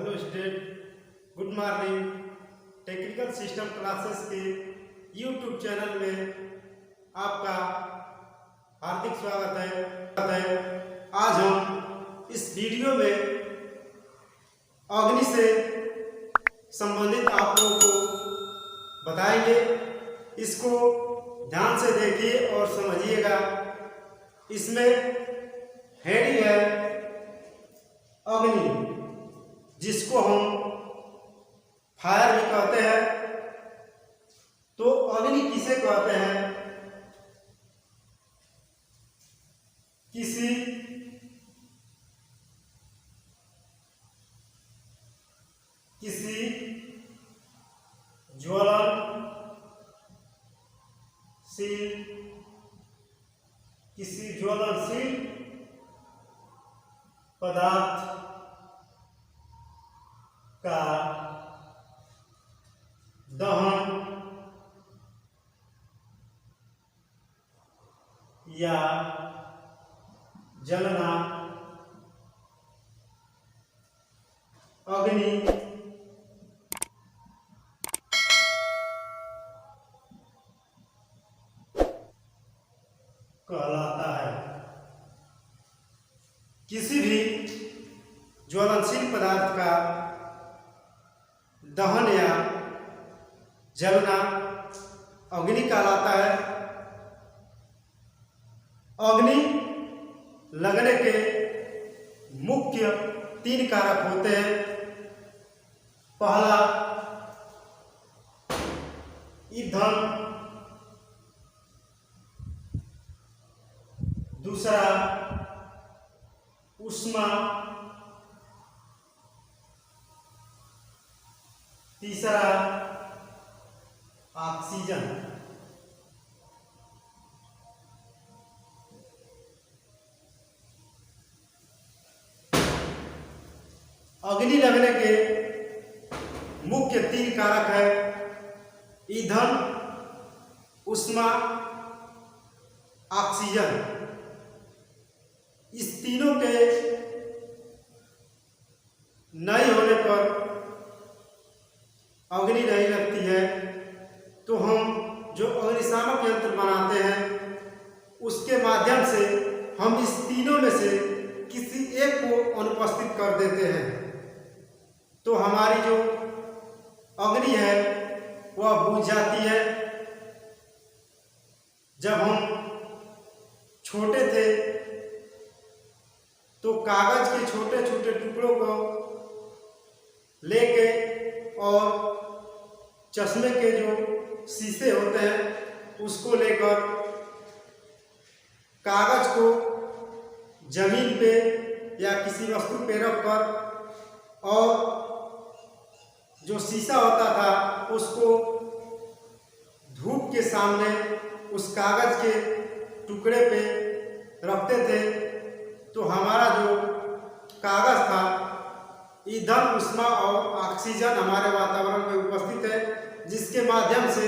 Hello student, good morning. Technical system classes के YouTube channel में आपका हार्दिक स्वागत है। आज हम इस वीडियो में अग्नि से संबंधित आप लोगों को बताएंगे। इसको ध्यान से देखिए और समझिएगा। इसमें हेडिंग है अग्नि, जिसको हम फायर भी कहते हैं। तो अग्नि किसे कहते हैं? किसी ज्वलनशील पदार्थ का दहन या जलना अग्नि कहलाता है। किसी भी ज्वलनशील पदार्थ का दहन या जलना अग्नि कहलाता है। अग्नि लगने के मुख्य 3 कारक होते हैं। पहला ईंधन, दूसरा ऊष्मा, तीसरा ऑक्सीजन। अग्नि लगने के मुख्य 3 कारक है ईंधन, ऊष्मा, ऑक्सीजन। इस तीनों के नहीं होने पर अग्नि नहीं लगती है। तो हम जो अग्निशामक यंत्र बनाते हैं उसके माध्यम से हम इस तीनों में से किसी एक को अनुपस्थित कर देते हैं, तो हमारी जो अग्नि है वह बुझ जाती है। जब हम छोटे थे तो कागज के छोटे छोटे टुकड़ों को लेके और चश्मे के जो शीशे होते हैं उसको लेकर कागज को जमीन पे या किसी वस्तु पे रखकर और जो शीशा होता था उसको धूप के सामने उस कागज के टुकड़े पे रखते थे। तो हमारा जो कागज था, ईंधन, ऊष्मा और ऑक्सीजन हमारे वातावरण में उपस्थित है, जिसके माध्यम से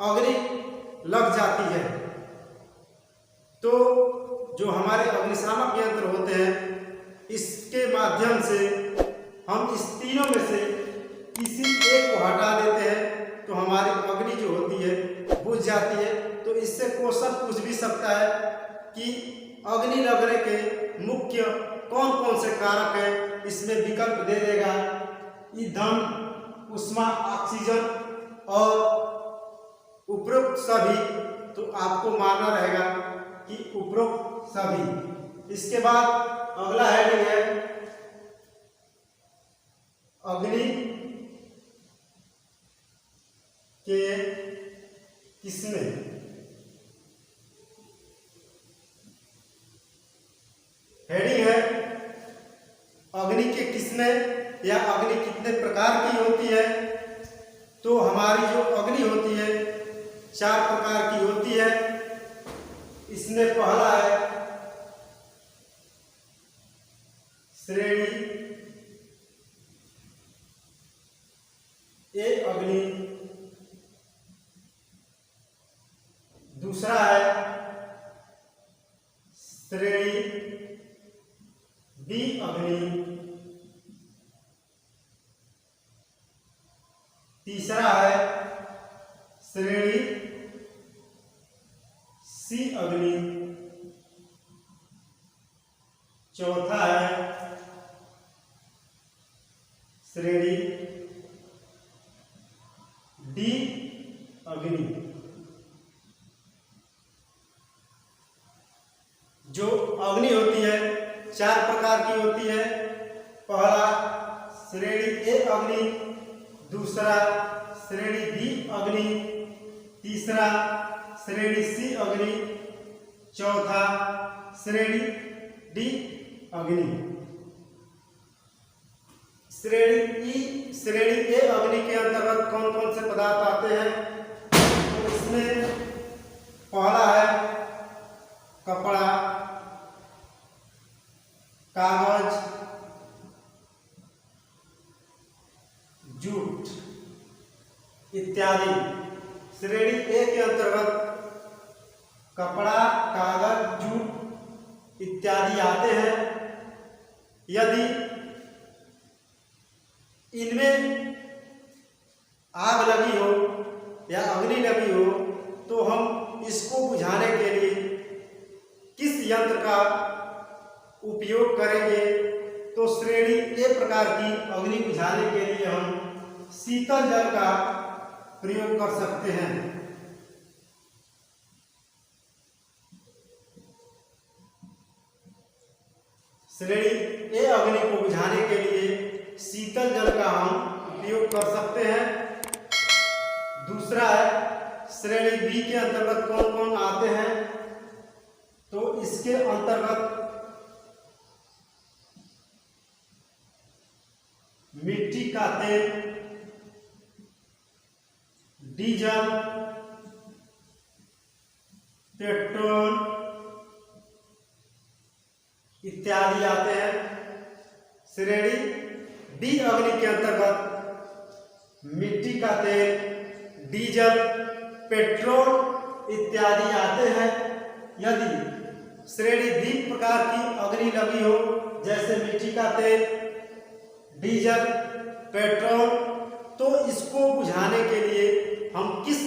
अग्नि लग जाती है। तो जो हमारे अग्निशामक यंत्र होते हैं इसके माध्यम से हम इस तीनों में से किसी एक को हटा देते हैं, तो हमारी अग्नि जो होती है बुझ जाती है। तो इससे क्वेश्चन पूछ भी सकता है कि अग्नि लगने के मुख्य कौन कौन से कारक है। इसमें विकल्प दे देगा ईंधन, ऊष्मा, ऑक्सीजन और उपरोक्त सभी। तो आपको मानना रहेगा कि उपरोक्त सभी। इसके बाद अगला हेडिंग है अग्नि के किस्में। हेडिंग है अग्नि के किस्में या अग्नि कितने प्रकार की होती है। तो हमारी जो अग्नि होती है 4 प्रकार की होती है। इसमें पहला है श्रेणी ए अग्नि, दूसरा है श्रेणी बी अग्नि, तीसरा है श्रेणी सी अग्नि, चौथा है श्रेणी डी अग्नि। जो अग्नि होती है 4 प्रकार की होती है। पहला श्रेणी ए अग्नि, दूसरा श्रेणी बी अग्नि, तीसरा श्रेणी सी अग्नि, चौथा श्रेणी डी अग्नि। श्रेणी ए अग्नि के अंतर्गत कौन कौन से पदार्थ आते हैं? तो इसमें पहला है कपड़ा, कागज, जूट इत्यादि। श्रेणी ए के अंतर्गत कपड़ा, कागज, जूट इत्यादि आते हैं। यदि इनमें आग लगी हो या अग्नि लगी हो तो हम इसको बुझाने के लिए किस यंत्र का उपयोग करेंगे? तो श्रेणी ए प्रकार की अग्नि बुझाने के लिए हम शीतल जल का प्रयोग कर सकते हैं। श्रेणी ए अग्नि को बुझाने के लिए शीतल जल का हम उपयोग कर सकते हैं। दूसरा है श्रेणी बी के अंतर्गत कौन कौन आते हैं? तो इसके अंतर्गत मिट्टी का तेल, डीजल, पेट्रोल इत्यादि आते हैं। श्रेणी डी अग्नि के अंतर्गत मिट्टी का तेल, डीजल, पेट्रोल इत्यादि आते हैं। यदि श्रेणी डी प्रकार की अग्नि लगी हो, जैसे मिट्टी का तेल, डीजल, पेट्रोल, तो इसको बुझाने के लिए हम किस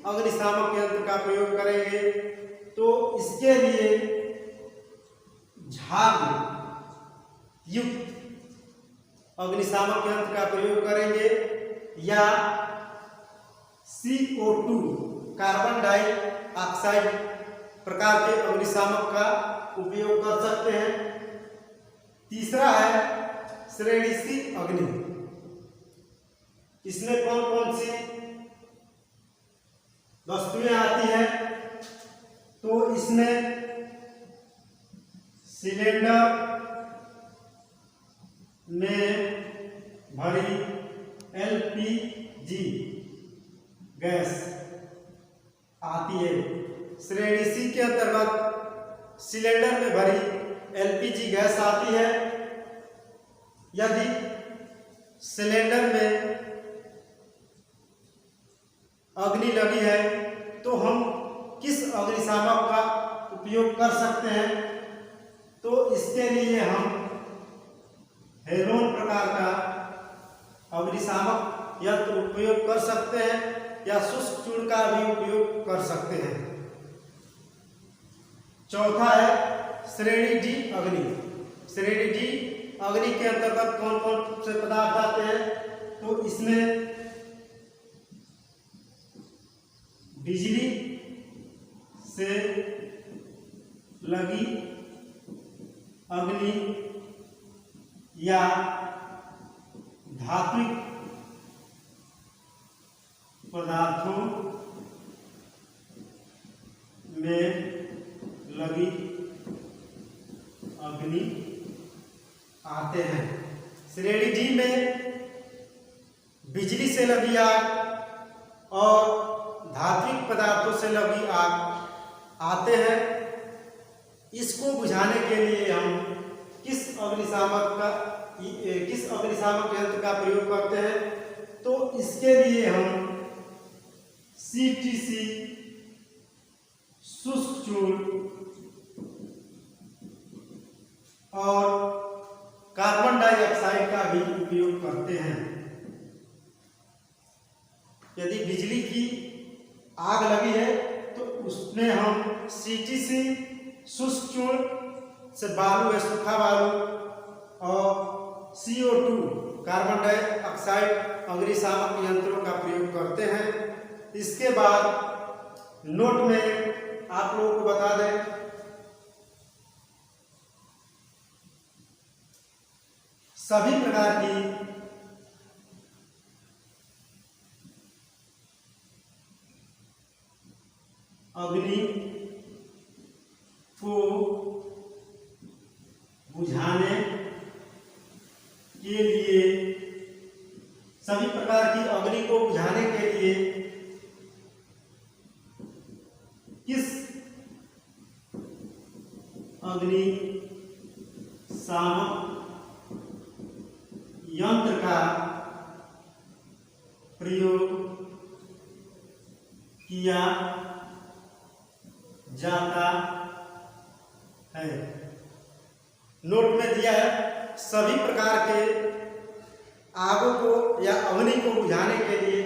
अग्निशामक यंत्र का प्रयोग करेंगे? तो इसके लिए झाग युक्त अग्निशामक यंत्र का प्रयोग करेंगे या CO2 कार्बन डाइऑक्साइड प्रकार के अग्निशामक का उपयोग कर सकते हैं। तीसरा है श्रेणी सी अग्नि। इसमें कौन कौन सी वस्तुएं आती हैं? तो इसमें सिलेंडर में भरी LPG गैस आती है। श्रेणी सी के अंतर्गत सिलेंडर में भरी LPG गैस आती है। यदि सिलेंडर में अग्नि लगी है तो हम किस अग्निशामक का उपयोग कर सकते हैं? तो इसके लिए हम हेलोन प्रकार का अग्निशामक यंत्र उपयोग कर सकते हैं या शुष्क चूर्ण का भी उपयोग कर सकते हैं। चौथा है श्रेणी डी अग्नि। श्रेणी डी अग्नि के अंतर्गत कौन कौन से पदार्थ आते हैं? तो इसमें बिजली से लगी अग्नि या धात्विक पदार्थों में लगी अग्नि आते हैं। श्रेणी डी में बिजली से लगी आग और धात्विक पदार्थों से लगी आग आते हैं। इसको बुझाने के लिए हम किस अग्निशामक यंत्र का प्रयोग करते हैं? तो इसके लिए हम CTC शुष्क चूर्ण और कार्बन डाइऑक्साइड का भी उपयोग करते हैं। यदि बिजली की आग लगी है तो उसमें हम CTC शुष्क चूर्ण से बालू या सूखा बालू और CO2 कार्बन डाइऑक्साइड अग्निशामक यंत्रों का प्रयोग करते हैं। इसके बाद नोट में आप लोगों को बता दें, सभी प्रकार की अग्नि को बुझाने के लिए, सभी प्रकार की अग्नि को बुझाने के लिए किस अग्निशामक यंत्र का प्रयोग किया जाता है। नोट में दिया है, सभी प्रकार के आगों को या अग्नि को बुझाने के लिए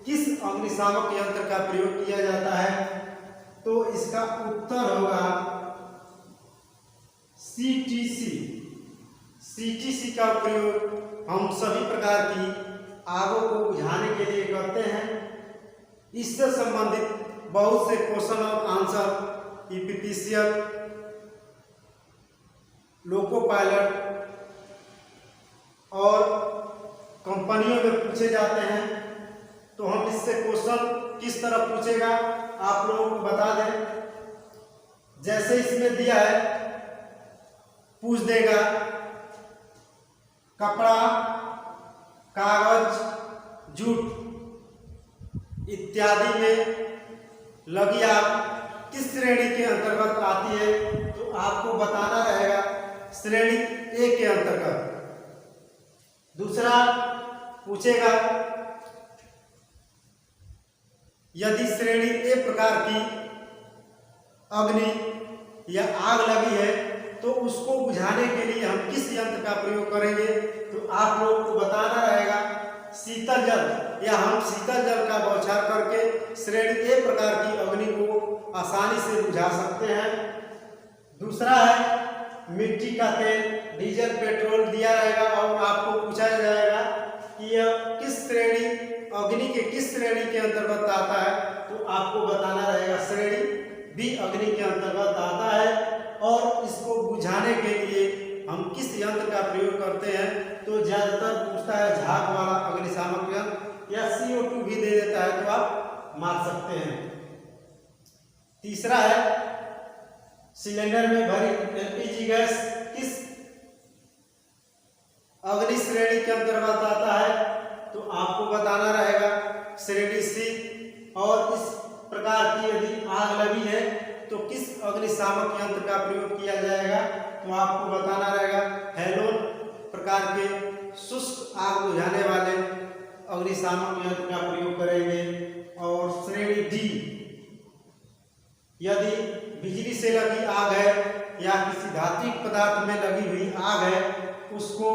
किस अग्निशामक यंत्र का प्रयोग किया जाता है, तो इसका उत्तर होगा CTC का प्रयोग हम सभी प्रकार की आगों को बुझाने के लिए करते हैं। इससे संबंधित बहुत से क्वेश्चन और आंसर ईपीपीसीएल, लोको पायलट और कंपनियों में पूछे जाते हैं। तो हम इससे क्वेश्चन किस तरह पूछेगा आप लोगों को बता दें। जैसे इसमें दिया है, पूछ देगा कपड़ा, कागज, जूट इत्यादि में लगी आग किस श्रेणी के अंतर्गत आती है, तो आपको बताना रहेगा श्रेणी ए के अंतर्गत। दूसरा पूछेगा, यदि श्रेणी ए प्रकार की अग्नि या आग लगी है तो उसको बुझाने के लिए हम किस यंत्र का प्रयोग करेंगे, तो आप लोगों को बताना रहेगा शीतल जल, या हम शीतल जल का बौछार करके श्रेणी ए प्रकार की अग्नि को आसानी से बुझा सकते हैं। दूसरा है मिट्टी का तेल, डीजल, पेट्रोल दिया रहेगा और आपको पूछा जाएगा कि यह किस श्रेणी, अग्नि के किस श्रेणी के अंतर्गत आता है, तो आपको बताना रहेगा श्रेणी बी अग्नि के अंतर्गत आता है। और इसको बुझाने के लिए हम किस यंत्र का प्रयोग करते हैं, तो ज्यादातर पूछता है झाग वाला अग्निशामक यंत्र, या CO2 भी दे देता है तो आप मार सकते हैं। तीसरा है सिलेंडर में भरी LPG गैस किस अग्नि श्रेणी के अंतर्गत आता है, तो आपको बताना रहेगा श्रेणी सी। और इस प्रकार की यदि आग लगी है तो किस अग्निशामक यंत्र का प्रयोग किया जाएगा, तो आपको बताना रहेगा हेलोन प्रकार के शुष्क आग बुझाने वाले अग्निशामक यंत्र का प्रयोग करेंगे। और श्रेणी डी, यदि बिजली से लगी आग है या किसी धात्विक पदार्थ में लगी हुई आग है, उसको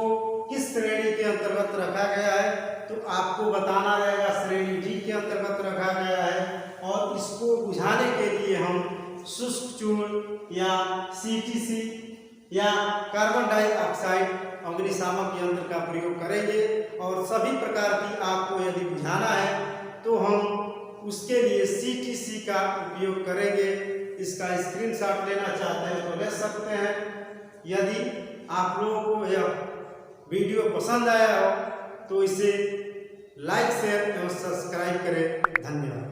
किस श्रेणी के अंतर्गत रखा गया है, तो आपको बताना रहेगा श्रेणी डी के अंतर्गत रखा गया है। और इसको बुझाने के लिए हम शुष्क चूर्ण या CTC या कार्बन डाइऑक्साइड अग्निशामक यंत्र का प्रयोग करेंगे। और सभी प्रकार की आग को यदि बुझाना है तो हम उसके लिए CTC का उपयोग करेंगे। इसका स्क्रीनशॉट लेना चाहते हैं तो ले सकते हैं। यदि आप लोगों को यह वीडियो पसंद आया हो तो इसे लाइक, शेयर एवं सब्सक्राइब करें। धन्यवाद।